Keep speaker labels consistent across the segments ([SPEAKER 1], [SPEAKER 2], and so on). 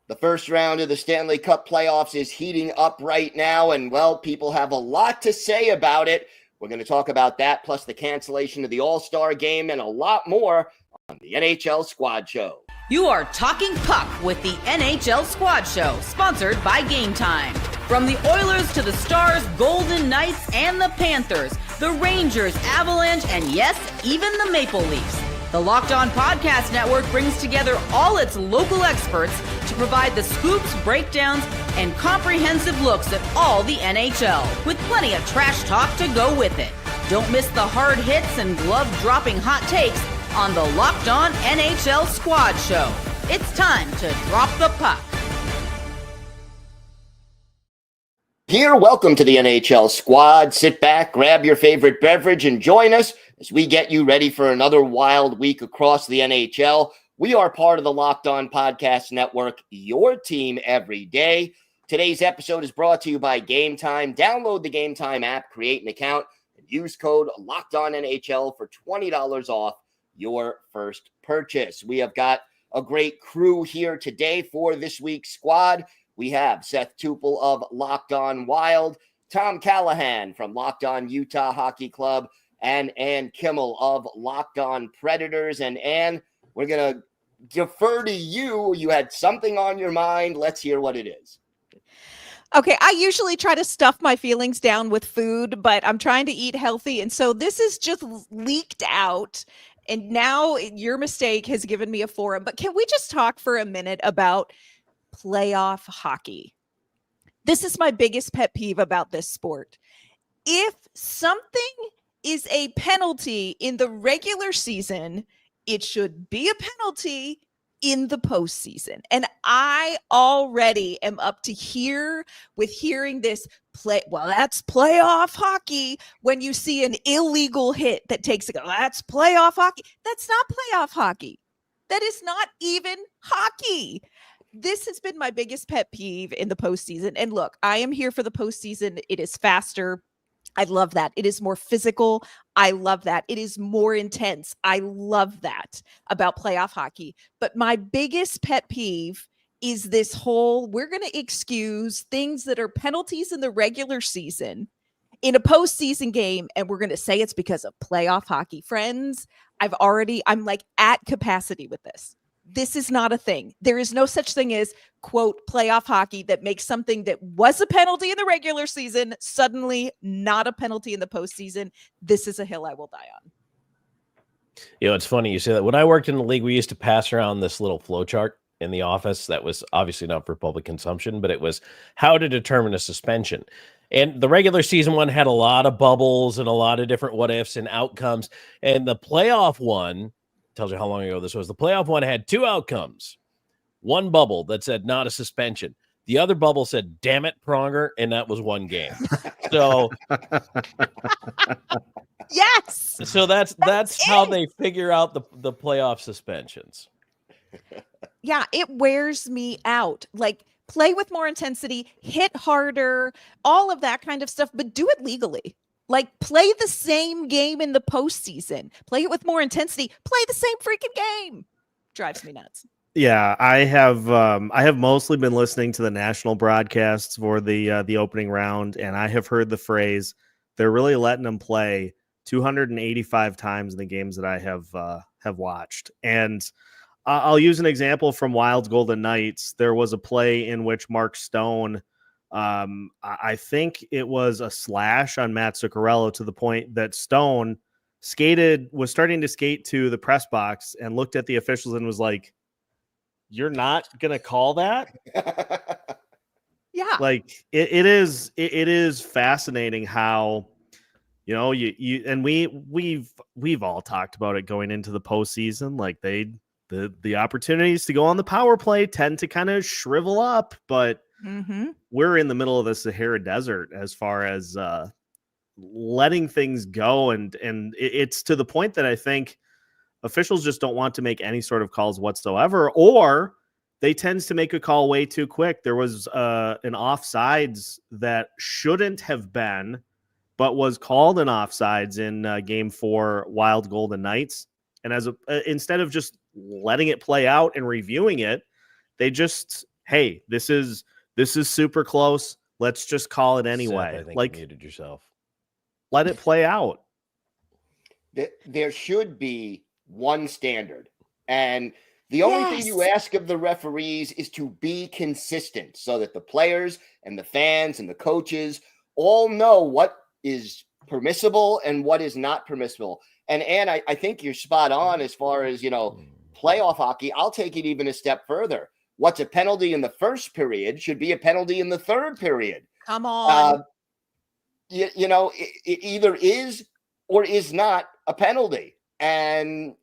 [SPEAKER 1] The first round of the Stanley Cup playoffs is heating up right now, and, well, people have a lot to say about it. We're going to talk about that, plus the cancellation of the All-Star game, and a lot more on the NHL Squad Show.
[SPEAKER 2] You are talking puck with the NHL Squad Show, sponsored by Game Time. From the Oilers to the Stars, Golden Knights, and the Panthers, the Rangers, Avalanche, and yes, even the Maple Leafs. The Locked On Podcast Network brings together all its local experts to provide the scoops, breakdowns, and comprehensive looks at all the NHL, with plenty of trash talk to go with it. Don't miss the hard hits and glove-dropping hot takes on the Locked On NHL Squad Show. It's time to drop the puck.
[SPEAKER 1] Here, welcome to the NHL Squad. Sit back, grab your favorite beverage, and join us as we get you ready for another wild week across the NHL. We are part of the Locked On Podcast Network, your team every day. Today's episode is brought to you by Game Time. Download the Game Time app, create an account, and use code LOCKEDONNHL for $20 off your first purchase. We have got a great crew here today for this week's squad. We have Seth Toupal of Locked On Wild, Tom Callahan from Locked On Utah Hockey Club, and Ann Kimmel of Locked On Predators. And Ann, we're going to defer to you. You had something on your mind. Let's hear what it is.
[SPEAKER 3] Okay, I usually try to stuff my feelings down with food, but I'm trying to eat healthy. And so this is just leaked out. And now your mistake has given me a forum. But can we just talk for a minute about playoff hockey? This is my biggest pet peeve about this sport. If something is a penalty in the regular season, it should be a penalty in the postseason. And I already am up to here with hearing this well, that's playoff hockey. When you see an illegal hit that takes it, that's playoff hockey. That's not playoff hockey. That is not even hockey. This has been my biggest pet peeve in the postseason. And look, I am here for the postseason. It is faster. I love that. It is more physical. I love that. It is more intense. I love that about playoff hockey. But my biggest pet peeve is this whole, we're going to excuse things that are penalties in the regular season in a postseason game, and we're going to say it's because of playoff hockey. Friends, I'm like at capacity with this. This is not a thing. There is no such thing as, quote, playoff hockey that makes something that was a penalty in the regular season suddenly not a penalty in the postseason. This is a hill I will die on.
[SPEAKER 4] You know, it's funny you say that. When I worked in the league, we used to pass around this little flow chart in the office that was obviously not for public consumption, but it was how to determine a suspension. And the regular season one had a lot of bubbles and a lot of different what ifs and outcomes. And the playoff one tells you how long ago this was. The playoff one had two outcomes. One bubble that said not a suspension. The other bubble said, damn it, Pronger, and that was one game. So
[SPEAKER 3] yes.
[SPEAKER 4] So that's how they figure out the playoff suspensions.
[SPEAKER 3] Yeah, it wears me out. Like, play with more intensity, hit harder, all of that kind of stuff, but do it legally. Like, play the same game in the postseason. Play it with more intensity. Play the same freaking game. Drives me nuts.
[SPEAKER 5] Yeah, I have mostly been listening to the national broadcasts for the opening round, and I have heard the phrase, they're really letting them play 285 times in the games that I have watched. And I'll use an example from Wild's Golden Knights. There was a play in which Mark Stone, I think it was a slash on Matt Zuccarello to the point that Stone was starting to skate to the press box and looked at the officials and was like, "You're not going to call that?"
[SPEAKER 3] Yeah.
[SPEAKER 5] Like it is fascinating how, you know, you and we've all talked about it going into the postseason. Like the opportunities to go on the power play tend to kind of shrivel up, but we're in the middle of the Sahara Desert as far as letting things go. And it's to the point that I think officials just don't want to make any sort of calls whatsoever, or they tend to make a call way too quick. There was an offsides that shouldn't have been, but was called an offsides in Game 4 Wild Golden Knights. And instead of just letting it play out and reviewing it, they just hey, this is super close. Let's just call it anyway.
[SPEAKER 4] Seth, I think
[SPEAKER 5] like,
[SPEAKER 4] you muted yourself.
[SPEAKER 5] let it play out.
[SPEAKER 1] There should be one standard. And the only thing you ask of the referees is to be consistent so that the players and the fans and the coaches all know what is permissible and what is not permissible. And Ann, I think you're spot on as far as, playoff hockey. I'll take it even a step further. What's a penalty in the first period should be a penalty in the third period.
[SPEAKER 3] Come on.
[SPEAKER 1] It either is or is not a penalty. And,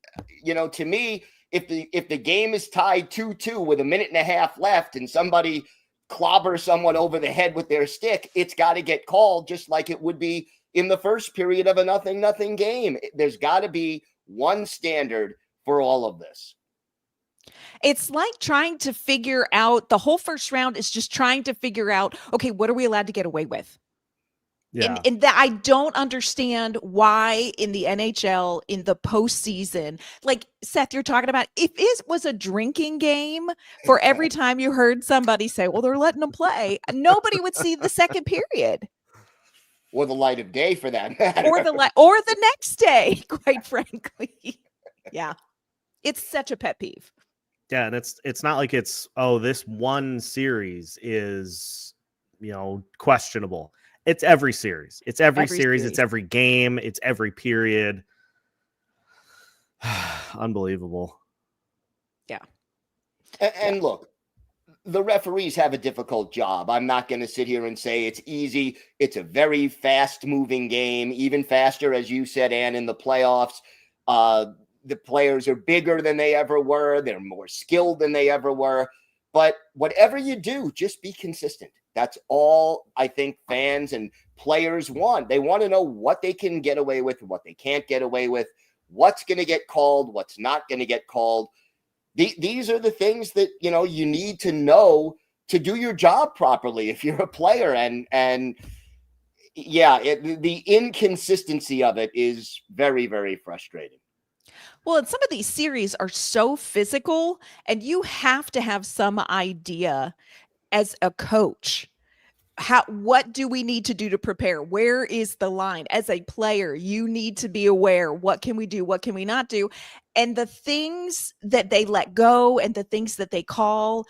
[SPEAKER 1] to me, if the game is tied 2-2 with a minute and a half left and somebody clobbers someone over the head with their stick, it's got to get called just like it would be in the first period of a 0-0 game. There's got to be one standard for all of this.
[SPEAKER 3] It's like trying to figure out, the whole first round is just trying to figure out, okay, what are we allowed to get away with?
[SPEAKER 5] Yeah.
[SPEAKER 3] And that I don't understand why in the NHL in the postseason, like Seth, you're talking about, if it was a drinking game, for every time you heard somebody say, well, they're letting them play, nobody would see the second period.
[SPEAKER 1] Or the light of day for that matter.
[SPEAKER 3] Or the next day, quite frankly. Yeah. It's such a pet peeve.
[SPEAKER 5] Yeah, and it's not like it's, this one series is, questionable. It's every series. It's every series. It's every game. It's every period. Unbelievable.
[SPEAKER 3] Yeah.
[SPEAKER 1] And look, the referees have a difficult job. I'm not going to sit here and say it's easy. It's a very fast-moving game, even faster, as you said, Ann, in the playoffs. The players are bigger than they ever were. They're more skilled than they ever were. But whatever you do, just be consistent. That's all I think fans and players want. They want to know what they can get away with and what they can't get away with, what's going to get called, what's not going to get called. These are the things that, you need to know to do your job properly if you're a player. And the inconsistency of it is very, very frustrating.
[SPEAKER 3] Well, and some of these series are so physical, and you have to have some idea as a coach. What do we need to do to prepare? Where is the line? As a player, you need to be aware. What can we do? What can we not do? And the things that they let go and the things that they call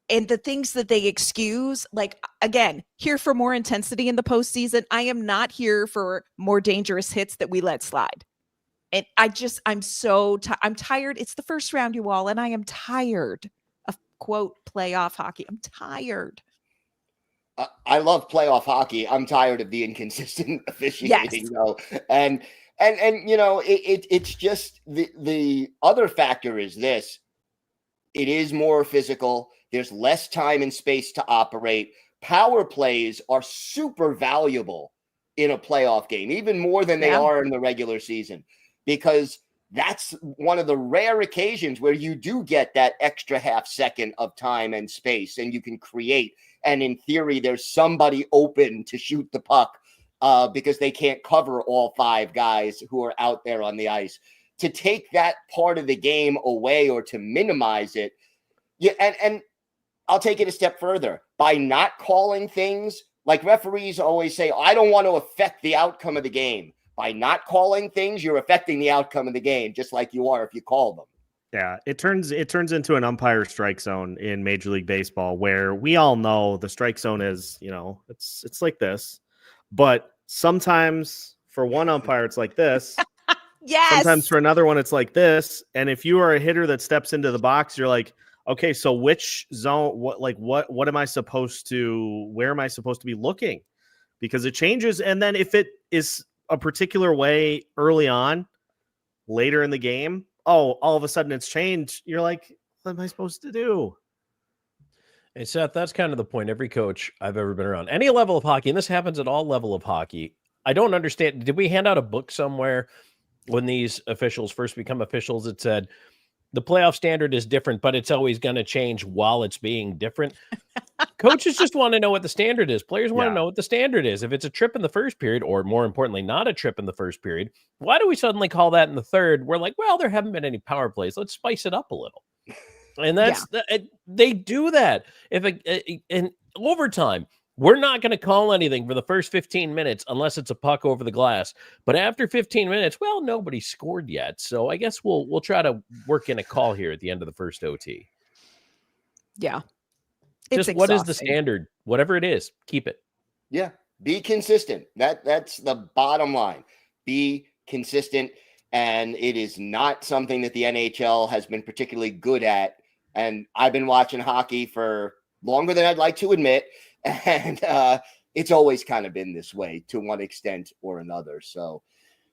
[SPEAKER 3] and the things that they excuse, like, again, here for more intensity in the postseason. I am not here for more dangerous hits that we let slide. And I'm so I'm tired. It's the first round, you all, and I am tired of, quote, playoff hockey. I'm tired.
[SPEAKER 1] I love playoff hockey. I'm tired of the inconsistent officiating, though. And it's just the other factor is this. It is more physical. There's less time and space to operate. Power plays are super valuable in a playoff game, even more than they are in the regular season, because that's one of the rare occasions where you do get that extra half second of time and space, and you can create. And in theory, there's somebody open to shoot the puck because they can't cover all five guys who are out there on the ice. To take that part of the game away or to minimize it, and I'll take it a step further. By not calling things, like referees always say, I don't want to affect the outcome of the game. By not calling things, you're affecting the outcome of the game, just like you are if you call them.
[SPEAKER 5] Yeah, it turns into an umpire strike zone in Major League Baseball, where we all know the strike zone is, it's like this. But sometimes for one umpire, it's like this.
[SPEAKER 3] Yes.
[SPEAKER 5] Sometimes for another one, it's like this. And if you are a hitter that steps into the box, you're like, okay, so which zone, what am I supposed to, where am I supposed to be looking? Because it changes. And then if it is a particular way early on, later in the game, all of a sudden it's changed. You're like, what am I supposed to do?
[SPEAKER 4] Hey, Seth, that's kind of the point. Every coach I've ever been around, any level of hockey, and this happens at all level of hockey, I don't understand. Did we hand out a book somewhere when these officials first become officials that said the playoff standard is different, but it's always going to change while it's being different? Coaches just want to know what the standard is. Players want to know what the standard is. If it's a trip in the first period, or more importantly, not a trip in the first period, why do we suddenly call that in the third? We're like, well, there haven't been any power plays. Let's spice it up a little. And that's they do that. If in overtime, we're not going to call anything for the first 15 minutes unless it's a puck over the glass. But after 15 minutes, well, nobody scored yet. So I guess we'll try to work in a call here at the end of the first OT.
[SPEAKER 3] Yeah.
[SPEAKER 4] Just what is the standard? Whatever it is, keep it.
[SPEAKER 1] Yeah. Be consistent. That's the bottom line. Be consistent. And it is not something that the NHL has been particularly good at. And I've been watching hockey for longer than I'd like to admit. And it's always kind of been this way to one extent or another. So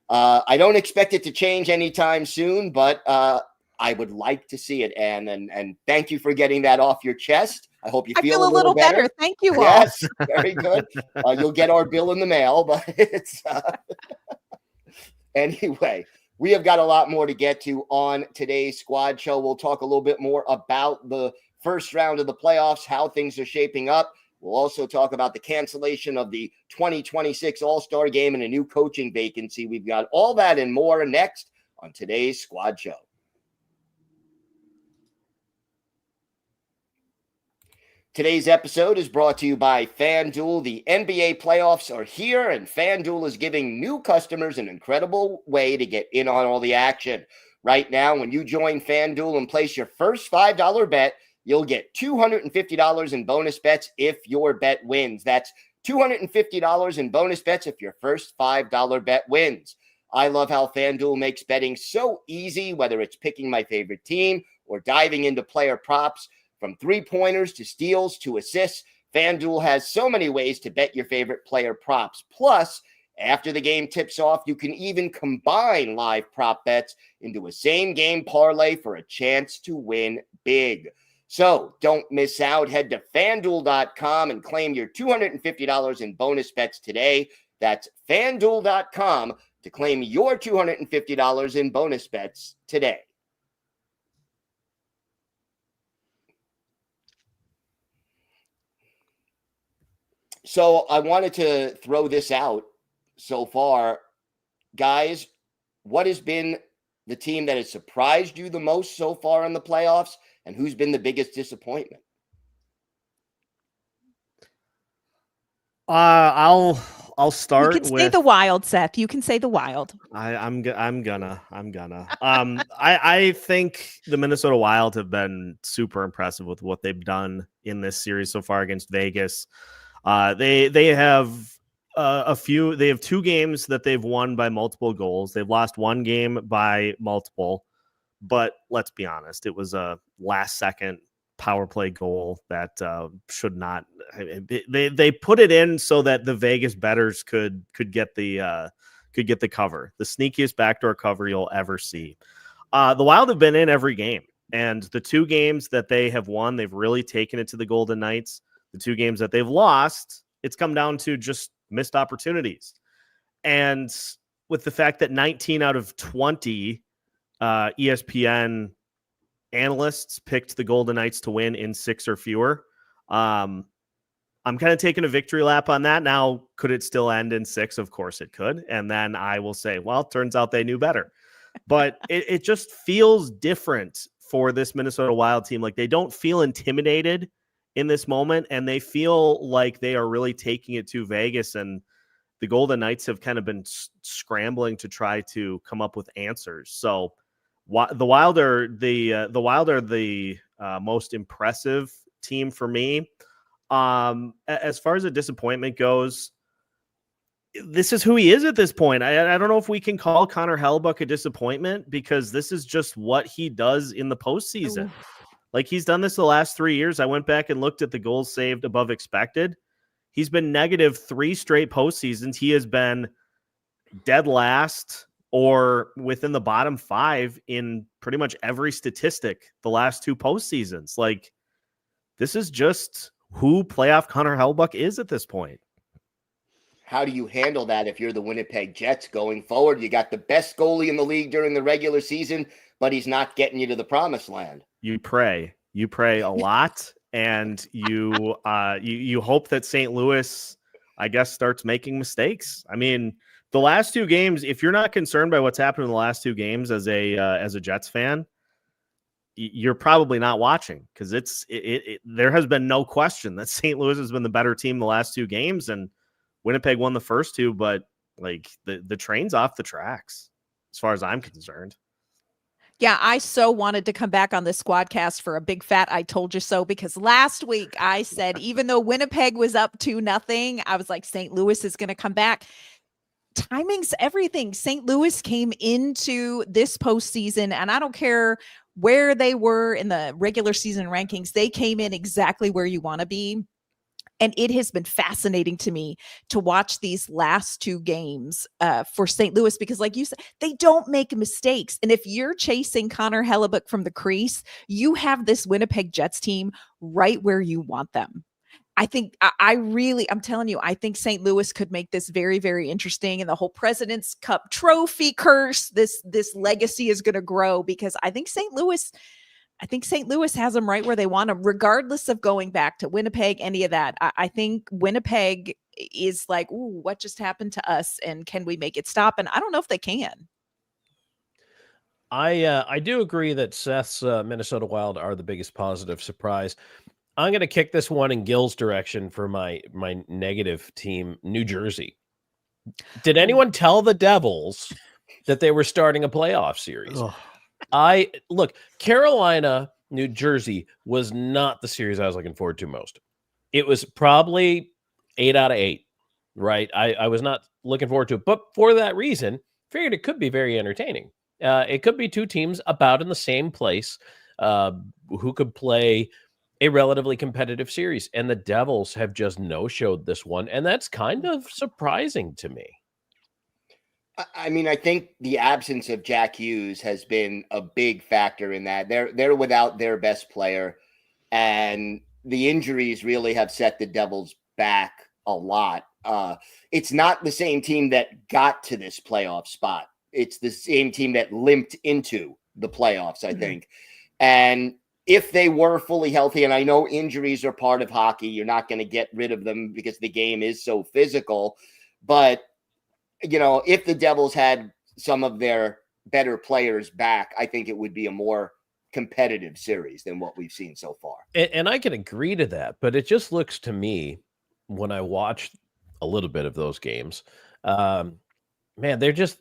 [SPEAKER 1] I don't expect it to change anytime soon, but I would like to see it, Ann. And thank you for getting that off your chest. I hope you feel
[SPEAKER 3] a little better. Thank you all.
[SPEAKER 1] Yes, very good. You'll get our bill in the mail, but it's anyway. We have got a lot more to get to on today's squad show. We'll talk a little bit more about the first round of the playoffs, how things are shaping up. We'll also talk about the cancellation of the 2026 All-Star Game and a new coaching vacancy. We've got all that and more next on today's squad show. Today's episode is brought to you by FanDuel. The NBA playoffs are here, and FanDuel is giving new customers an incredible way to get in on all the action. Right now, when you join FanDuel and place your first $5 bet, you'll get $250 in bonus bets if your bet wins. That's $250 in bonus bets if your first $5 bet wins. I love how FanDuel makes betting so easy, whether it's picking my favorite team or diving into player props. From three-pointers to steals to assists, FanDuel has so many ways to bet your favorite player props. Plus, after the game tips off, you can even combine live prop bets into a same-game parlay for a chance to win big. So don't miss out. Head to FanDuel.com and claim your $250 in bonus bets today. That's FanDuel.com to claim your $250 in bonus bets today. So I wanted to throw this out so far. Guys, what has been the team that has surprised you the most so far in the playoffs, and who's been the biggest disappointment?
[SPEAKER 5] I'll start.
[SPEAKER 3] You can say the Wild, Seth. You can say the Wild.
[SPEAKER 5] I'm gonna. I think the Minnesota Wild have been super impressive with what they've done in this series so far against Vegas. They have they have 2 games that they've won by multiple goals. They've lost 1 game by multiple, but let's be honest, it was a last second power play goal that should not. They put it in so that the Vegas bettors could get the cover, the sneakiest backdoor cover you'll ever see. The Wild have been in every game, and the 2 games that they have won, they've really taken it to the Golden Knights. The 2 games that they've lost, it's come down to just missed opportunities. And with the fact that 19 out of 20 ESPN analysts picked the Golden Knights to win in 6 or fewer, I'm kind of taking a victory lap on that. Now, could it still end in 6? Of course it could. And then I will say, well, it turns out they knew better. But it just feels different for this Minnesota Wild team. Like, they don't feel intimidated in this moment, and they feel like they are really taking it to Vegas, and the Golden Knights have kind of been scrambling to try to come up with answers. So the Wild are the most impressive team for me. As far as a disappointment goes, this is who he is at this point. I don't know if we can call Connor Hellebuyck a disappointment, because this is just what he does in the postseason. Oof. Like, he's done this the last 3 years. I went back and looked at the goals saved above expected. He's been negative 3 straight postseasons. He has been dead last or within the bottom 5 in pretty much every statistic the last 2 postseasons. Like, this is just who playoff Connor Hellebuyck is at this point.
[SPEAKER 1] How do you handle that if you're the Winnipeg Jets going forward? You got the best goalie in the league during the regular season, but he's not getting you to the promised land.
[SPEAKER 5] You pray a lot, and you hope that St. Louis, I guess, starts making mistakes. I mean, the last 2 games, if you're not concerned by what's happened in the last 2 games as a Jets fan, you're probably not watching, because there has been no question that St. Louis has been the better team the last 2 games, and Winnipeg won the first 2, but like the train's off the tracks as far as I'm concerned.
[SPEAKER 3] Yeah, I so wanted to come back on this Squadcast for a big fat I told you so, because last week I said, even though Winnipeg was up 2-0, I was like, St. Louis is going to come back. Timing's everything. St. Louis came into this postseason, and I don't care where they were in the regular season rankings, they came in exactly where you want to be. And it has been fascinating to me to watch these last 2 games for St. Louis, because like you said, they don't make mistakes. And if you're chasing Connor Hellebuck from the crease, you have this Winnipeg Jets team right where you want them. I think I'm telling you, I think St. Louis could make this very, very interesting. And the whole President's Cup trophy curse, this legacy is going to grow, because I think St. Louis has them right where they want them, regardless of going back to Winnipeg, any of that. I think Winnipeg is like, ooh, what just happened to us? And can we make it stop? And I don't know if they can.
[SPEAKER 4] I do agree that Seth's Minnesota Wild are the biggest positive surprise. I'm going to kick this one in Gil's direction for my negative team, New Jersey. Did anyone tell the Devils that they were starting a playoff series? Look, Carolina, New Jersey was not the series I was looking forward to most. It was probably 8 out of 8, right? I was not looking forward to it, but for that reason, figured it could be very entertaining. It could be 2 teams about in the same place who could play a relatively competitive series, and the Devils have just no-showed this one, and that's kind of surprising to me.
[SPEAKER 1] I mean, I think the absence of Jack Hughes has been a big factor in that. They're without their best player, and the injuries really have set the Devils back a lot. It's not the same team that got to this playoff spot. It's the same team that limped into the playoffs, I think. And if they were fully healthy, and I know injuries are part of hockey, you're not going to get rid of them because the game is so physical, but you know, if the Devils had some of their better players back, I think it would be a more competitive series than what we've seen so far.
[SPEAKER 4] And I can agree to that, but it just looks to me, when I watched a little bit of those games, man, they're just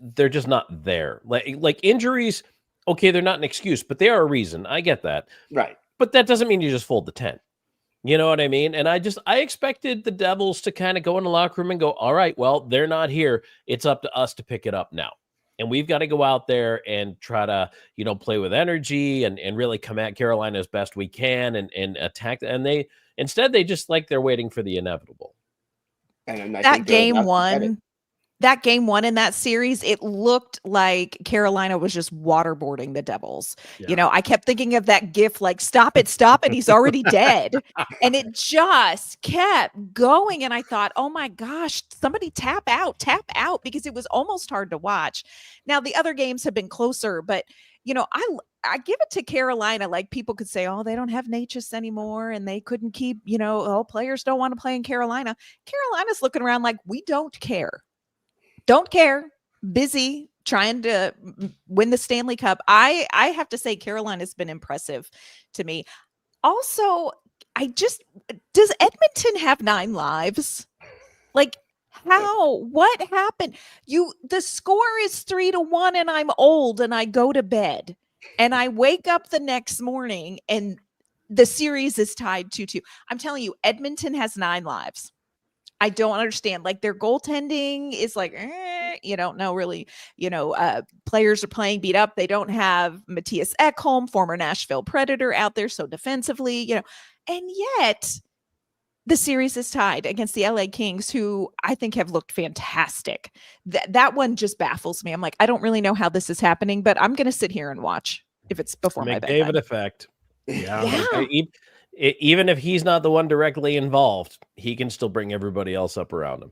[SPEAKER 4] not there. Like injuries, okay, they're not an excuse, but they are a reason. I get that.
[SPEAKER 1] Right.
[SPEAKER 4] But that doesn't mean you just fold the tent. You know what I mean? And I expected the Devils to kind of go in the locker room and go, all right, well, they're not here. It's up to us to pick it up now. And we've got to go out there and try to, play with energy and really come at Carolina as best we can and attack. And instead they just they're waiting for the inevitable.
[SPEAKER 1] And I
[SPEAKER 3] that
[SPEAKER 1] think
[SPEAKER 3] game one in that series, it looked like Carolina was just waterboarding the Devils.
[SPEAKER 5] Yeah.
[SPEAKER 3] I kept thinking of that gif, like, stop it, he's already dead. And it just kept going. And I thought, oh my gosh, somebody tap out, because it was almost hard to watch. Now, the other games have been closer, but I give it to Carolina. Like, people could say, oh, they don't have Natchez anymore and they couldn't keep, players don't want to play in Carolina. Carolina's looking around like, we don't care. Don't care. Busy trying to win the Stanley Cup. I have to say Carolina's been impressive to me. Also, does Edmonton have 9 lives? Like, how? What happened? The score is 3-1 and I'm old and I go to bed and I wake up the next morning and the series is tied 2-2. I'm telling you, Edmonton has 9 lives. I don't understand. Like, their goaltending is like, you don't know really, players are playing beat up. They don't have Matthias Ekholm, former Nashville Predator, out there. So defensively, and yet the series is tied against the LA Kings, who I think have looked fantastic. That one just baffles me. I'm like, I don't really know how this is happening, but I'm going to sit here and watch if it's before my bedtime.
[SPEAKER 4] McDavid effect.
[SPEAKER 5] Yeah.
[SPEAKER 4] Even if he's not the one directly involved, he can still bring everybody else up around him.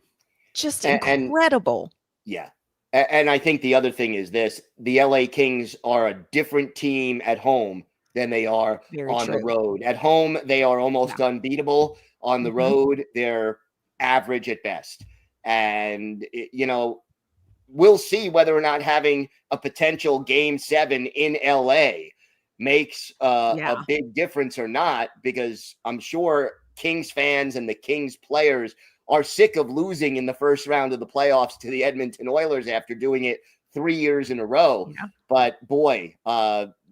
[SPEAKER 3] Just incredible.
[SPEAKER 1] Yeah. And I think the other thing is this: the LA Kings are a different team at home than they are on the road. At home, they are almost unbeatable. On the road, they're average at best. And, we'll see whether or not having a potential Game 7 in LA makes a
[SPEAKER 3] Yeah.
[SPEAKER 1] big difference or not, because I'm sure Kings fans and the Kings players are sick of losing in the first round of the playoffs to the Edmonton Oilers after doing it 3 years in a row.
[SPEAKER 3] Yeah.
[SPEAKER 1] But boy,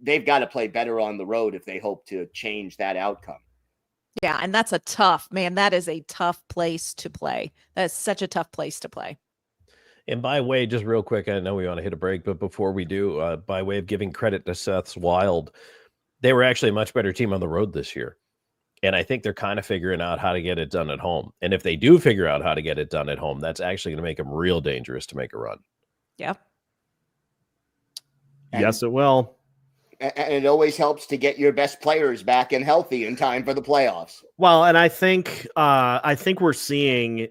[SPEAKER 1] they've got to play better on the road if they hope to change that outcome.
[SPEAKER 3] Yeah, and that is a tough place to play. That's such a tough place to play.
[SPEAKER 4] And by way, just real quick, I know we want to hit a break, but before we do, by way of giving credit to Seth's Wild, they were actually a much better team on the road this year. And I think they're kind of figuring out how to get it done at home. And if they do figure out how to get it done at home, that's actually going to make them real dangerous to make a run.
[SPEAKER 3] Yeah.
[SPEAKER 5] Yes, it will.
[SPEAKER 1] And it always helps to get your best players back and healthy in time for the playoffs.
[SPEAKER 5] Well, and I think we're seeing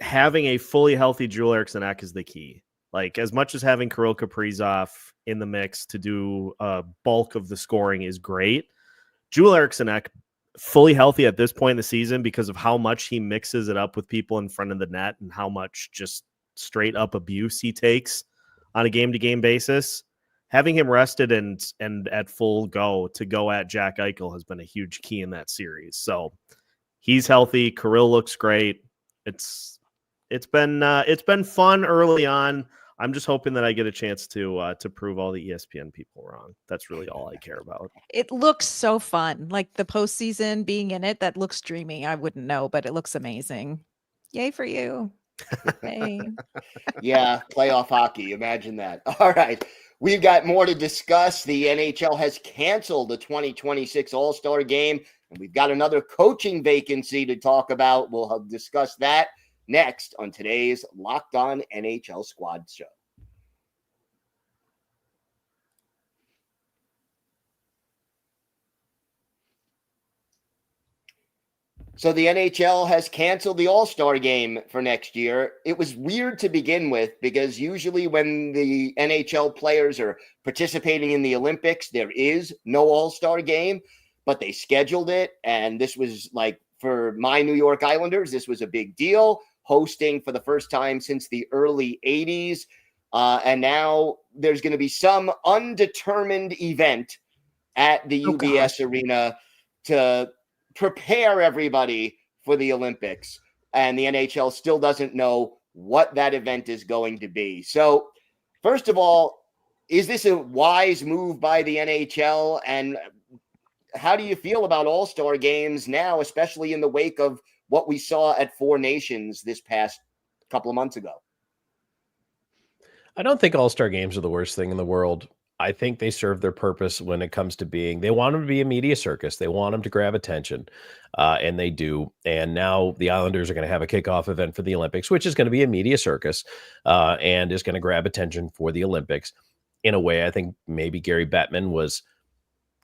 [SPEAKER 5] having a fully healthy Joel Eriksson Ek is the key. Like, as much as having Kirill Kaprizov in the mix to do a bulk of the scoring is great, Joel Eriksson Ek fully healthy at this point in the season, because of how much he mixes it up with people in front of the net and how much just straight up abuse he takes on a game-to-game basis. Having him rested and at full go to go at Jack Eichel has been a huge key in that series. So he's healthy. Kirill looks great. It's been fun early on. I'm just hoping that I get a chance to prove all the ESPN people wrong. That's really all I care about.
[SPEAKER 3] It looks so fun. Like the postseason being in it, that looks dreamy. I wouldn't know, but it looks amazing. Yay for you. Hey.
[SPEAKER 1] Yeah, playoff hockey. Imagine that. All right. We've got more to discuss. The NHL has canceled the 2026 All-Star Game, and we've got another coaching vacancy to talk about. We'll discuss that next on today's Locked On NHL Squad Show. So the NHL has canceled the All-Star Game for next year. It was weird to begin with, because usually when the NHL players are participating in the Olympics, there is no All-Star Game, but they scheduled it. And this was, like, for my New York Islanders, this was a big deal, hosting for the first time since the early 80s. And now there's going to be some undetermined event at the UBS Arena to prepare everybody for the Olympics. And the NHL still doesn't know what that event is going to be. So, first of all, is this a wise move by the NHL? And how do you feel about All-Star games now, especially in the wake of what we saw at Four Nations this past couple of months ago?
[SPEAKER 4] I don't think All-Star games are the worst thing in the world. I think they serve their purpose when it comes to being, they want them to be a media circus. They want them to grab attention, and they do. And now the Islanders are going to have a kickoff event for the Olympics, which is going to be a media circus, and is going to grab attention for the Olympics in a way I think maybe Gary Bettman was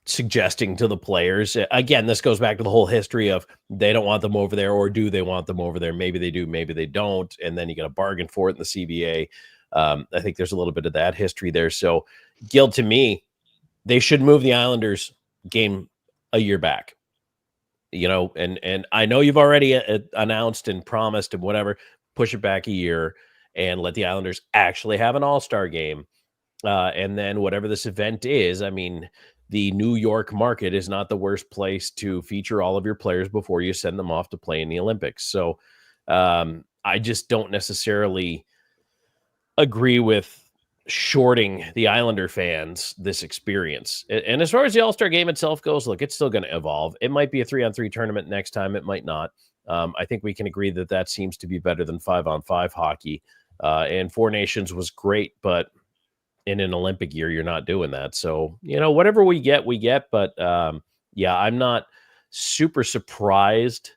[SPEAKER 4] suggesting to the players. Again, this goes back to the whole history of they don't want them over there, or do they want them over there? Maybe they do, maybe they don't. And then you got to bargain for it in the CBA. I think there's a little bit of that history there. So, Gil, to me, they should move the Islanders game a year back. You know, and I know you've already announced and promised and whatever, push it back a year and let the Islanders actually have an All-Star game. And then whatever this event is, I mean, the New York market is not the worst place to feature all of your players before you send them off to play in the Olympics. So I just don't necessarily agree with shorting the Islander fans this experience. And as far as the All-Star game itself goes, look, it's still going to evolve. It might be a 3-on-3 tournament next time. It might not. I think we can agree that that seems to be better than 5-on-5 hockey. And Four Nations was great, but in an Olympic year, you're not doing that. So, you know, whatever we get, we get. But yeah, I'm not super surprised,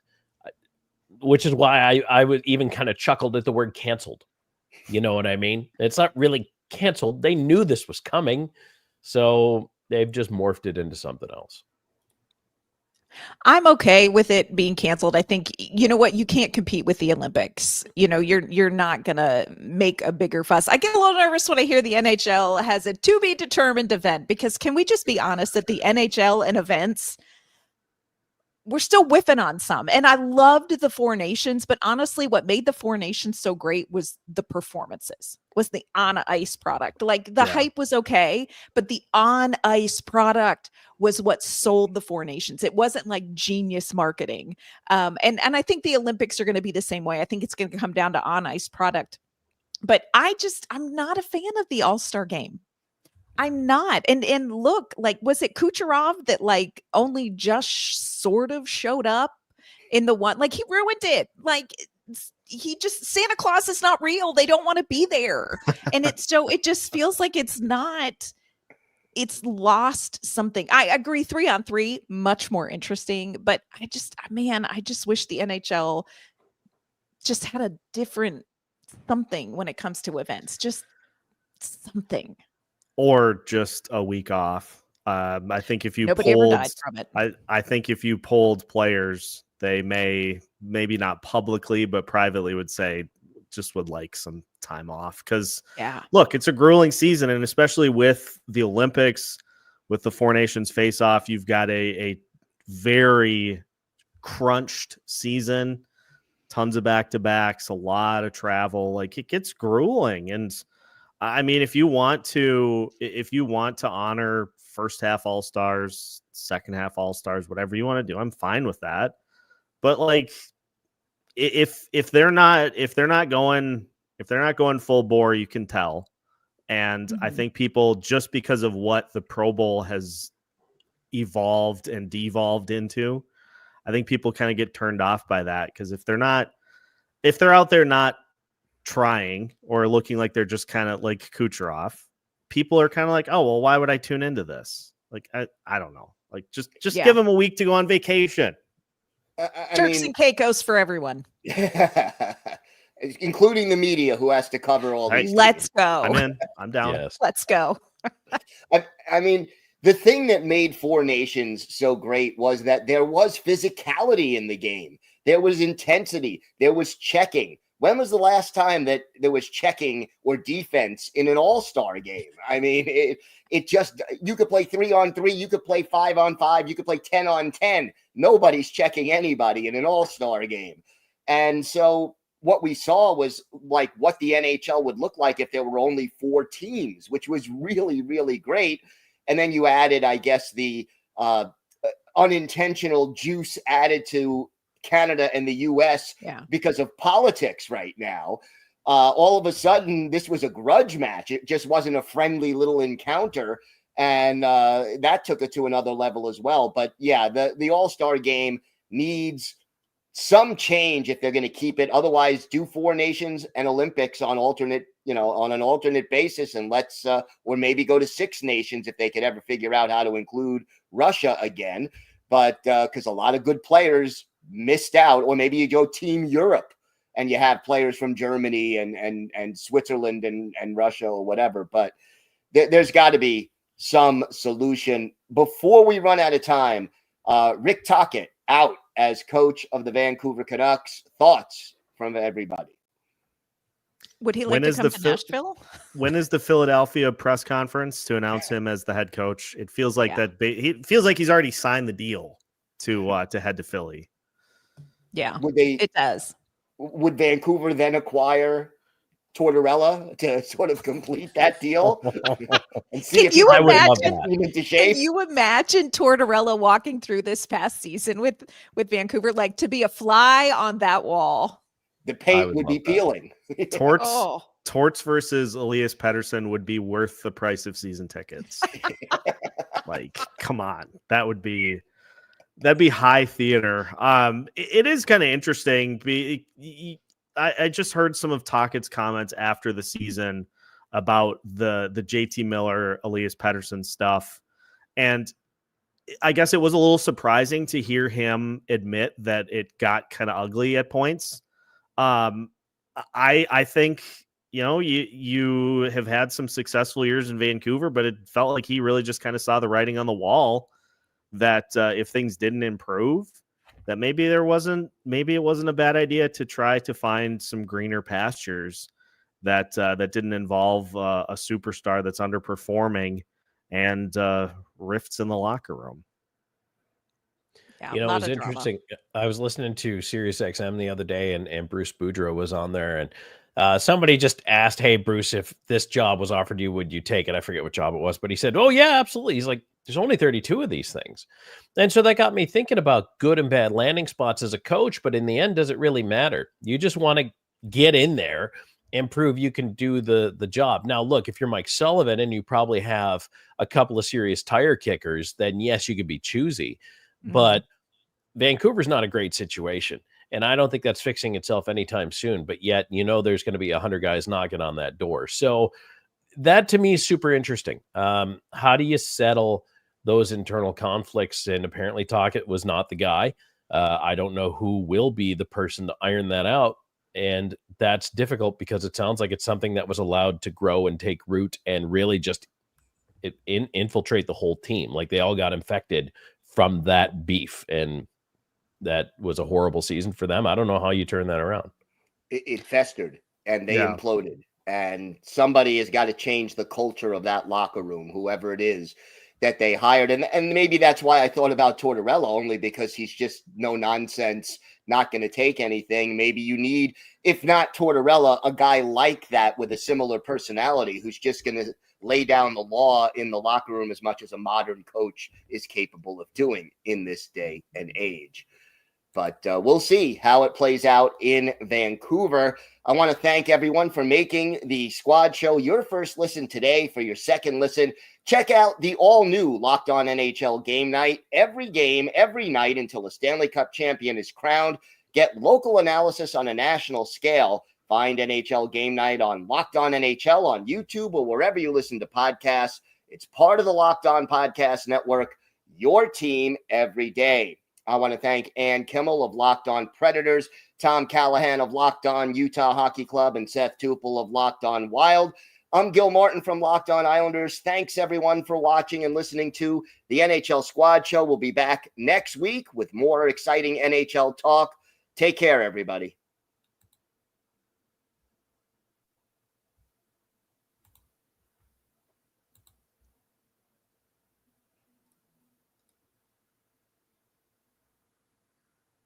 [SPEAKER 4] which is why I would even kind of chuckled at the word canceled. You know what I mean? It's not really canceled. They knew this was coming, so they've just morphed it into something else.
[SPEAKER 3] I'm okay with it being canceled. I think, you know what, you can't compete with the Olympics. You know, you're not gonna make a bigger fuss. I get a little nervous when I hear the NHL has a to be determined event, because can we just be honest that the NHL and events, we're still whiffing on some. And I loved the Four Nations, but honestly, what made the Four Nations so great was the performances, was the on ice product. Like the hype was okay, but the on ice product was what sold the Four Nations. It wasn't like genius marketing. And I think the Olympics are going to be the same way. I think it's going to come down to on ice product. But I'm not a fan of the All-Star game. I'm not. And look, like, was it Kucherov that like only just sort of showed up in the one? Like, he ruined it. Like, he just, Santa Claus is not real. They don't want to be there. And it just feels like it's lost something. I agree, 3-on-3, much more interesting. But I just wish the NHL just had a different something when it comes to events. Just something.
[SPEAKER 5] Or just a week off. I think if you
[SPEAKER 3] Nobody ever died from it.
[SPEAKER 5] I think if you polled players, they maybe not publicly, but privately would say just would like some time off. Because look, it's a grueling season, and especially with the Olympics, with the Four Nations face-off, you've got a very crunched season, tons of back-to-backs, a lot of travel. Like, it gets grueling. And I mean, if you want to honor first half All-Stars, second half All-Stars, whatever you want to do, I'm fine with that. But like, if they're not going full bore, you can tell. And I think people, just because of what the Pro Bowl has evolved and devolved into, I think people kind of get turned off by that. Because if they're out there not trying or looking like they're just kind of like Kucherov, people are kind of like, oh, well, why would I tune into this? Like, I don't know. Like, just give them a week to go on vacation.
[SPEAKER 3] Turks and Caicos for everyone.
[SPEAKER 1] Including the media who has to cover all these.
[SPEAKER 3] Let's go.
[SPEAKER 5] I'm in. I'm down.
[SPEAKER 4] Yes.
[SPEAKER 3] Let's go.
[SPEAKER 1] I mean, the thing that made Four Nations so great was that there was physicality in the game. There was intensity. There was checking. When was the last time that there was checking or defense in an all-star game? I mean, it just, you could play 3-on-3, you could play 5-on-5, you could play 10-on-10. Nobody's checking anybody in an all-star game. And so what we saw was like what the NHL would look like if there were only 4 teams, which was really, really great. And then you added, I guess, the unintentional juice added to Canada and the US because of politics right now. All of a sudden, this was a grudge match. It just wasn't a friendly little encounter. And that took it to another level as well. But yeah, the All-Star game needs some change if they're going to keep it. Otherwise, do Four Nations and Olympics on an alternate basis, and let's or maybe go to 6 nations if they could ever figure out how to include Russia again. But because a lot of good players missed out, or maybe you go Team Europe and you have players from Germany and Switzerland and Russia or whatever. But there's got to be some solution. Before we run out of time, Rick Tocchet out as coach of the Vancouver Canucks. Thoughts from everybody?
[SPEAKER 3] Would he like to come to Nashville?
[SPEAKER 5] When is the Philadelphia press conference to announce him as the head coach? It feels like he feels like he's already signed the deal to head to Philly.
[SPEAKER 3] Yeah, it does.
[SPEAKER 1] Would Vancouver then acquire Tortorella to sort of complete that deal? And see
[SPEAKER 3] Can you imagine Tortorella walking through this past season with Vancouver, like to be a fly on that wall?
[SPEAKER 1] The paint would be peeling.
[SPEAKER 5] Torts versus Elias Pettersson would be worth the price of season tickets. Like, come on, that'd be high theater. It is kind of interesting. I just heard some of Tocchet's comments after the season about the JT Miller, Elias Pettersson stuff. And I guess it was a little surprising to hear him admit that it got kind of ugly at points. I think, you have had some successful years in Vancouver, but it felt like he really just kind of saw the writing on the wall that if things didn't improve, that maybe it wasn't a bad idea to try to find some greener pastures that didn't involve a superstar that's underperforming and rifts in the locker room.
[SPEAKER 3] Yeah,
[SPEAKER 4] You
[SPEAKER 3] a
[SPEAKER 4] know, it
[SPEAKER 3] lot
[SPEAKER 4] was
[SPEAKER 3] of drama.
[SPEAKER 4] interesting. I was listening to Sirius XM the other day, and Bruce Boudreau was on there, and somebody just asked, "Hey, Bruce, if this job was offered you, would you take it?" I forget what job it was, but he said, "Oh yeah, absolutely." He's like, "There's only 32 of these things," and so that got me thinking about good and bad landing spots as a coach. But in the end, does it really matter? You just want to get in there and prove you can do the job. Now, look, if you're Mike Sullivan and you probably have a couple of serious tire kickers, then yes, you could be choosy, but Vancouver's not a great situation, and I don't think that's fixing itself anytime soon. But yet, there's going to be 100 guys knocking on that door. So that to me is super interesting. How do you settle those internal conflicts? And apparently, Tocchet was not the guy. I don't know who will be the person to iron that out, and that's difficult because it sounds like it's something that was allowed to grow and take root and really just infiltrate the whole team. Like they all got infected from that beef, and that was a horrible season for them. I don't know how you turn that around.
[SPEAKER 1] It festered and they imploded. And somebody has got to change the culture of that locker room, whoever it is that they hired. And maybe that's why I thought about Tortorella, only because he's just no nonsense, not going to take anything. Maybe you need, if not Tortorella, a guy like that with a similar personality who's just going to lay down the law in the locker room as much as a modern coach is capable of doing in this day and age. But we'll see how it plays out in Vancouver. I want to thank everyone for making the Squad Show your first listen today. For your second listen, check out the all-new Locked On NHL Game Night. Every game, every night until a Stanley Cup champion is crowned. Get local analysis on a national scale. Find NHL Game Night on Locked On NHL on YouTube or wherever you listen to podcasts. It's part of the Locked On Podcast Network, your team every day. I want to thank Ann Kimmel of Locked On Predators, Tom Callahan of Locked On Utah Hockey Club, and Seth Toupal of Locked On Wild. I'm Gil Martin from Locked On Islanders. Thanks, everyone, for watching and listening to the NHL Squad Show. We'll be back next week with more exciting NHL talk. Take care, everybody.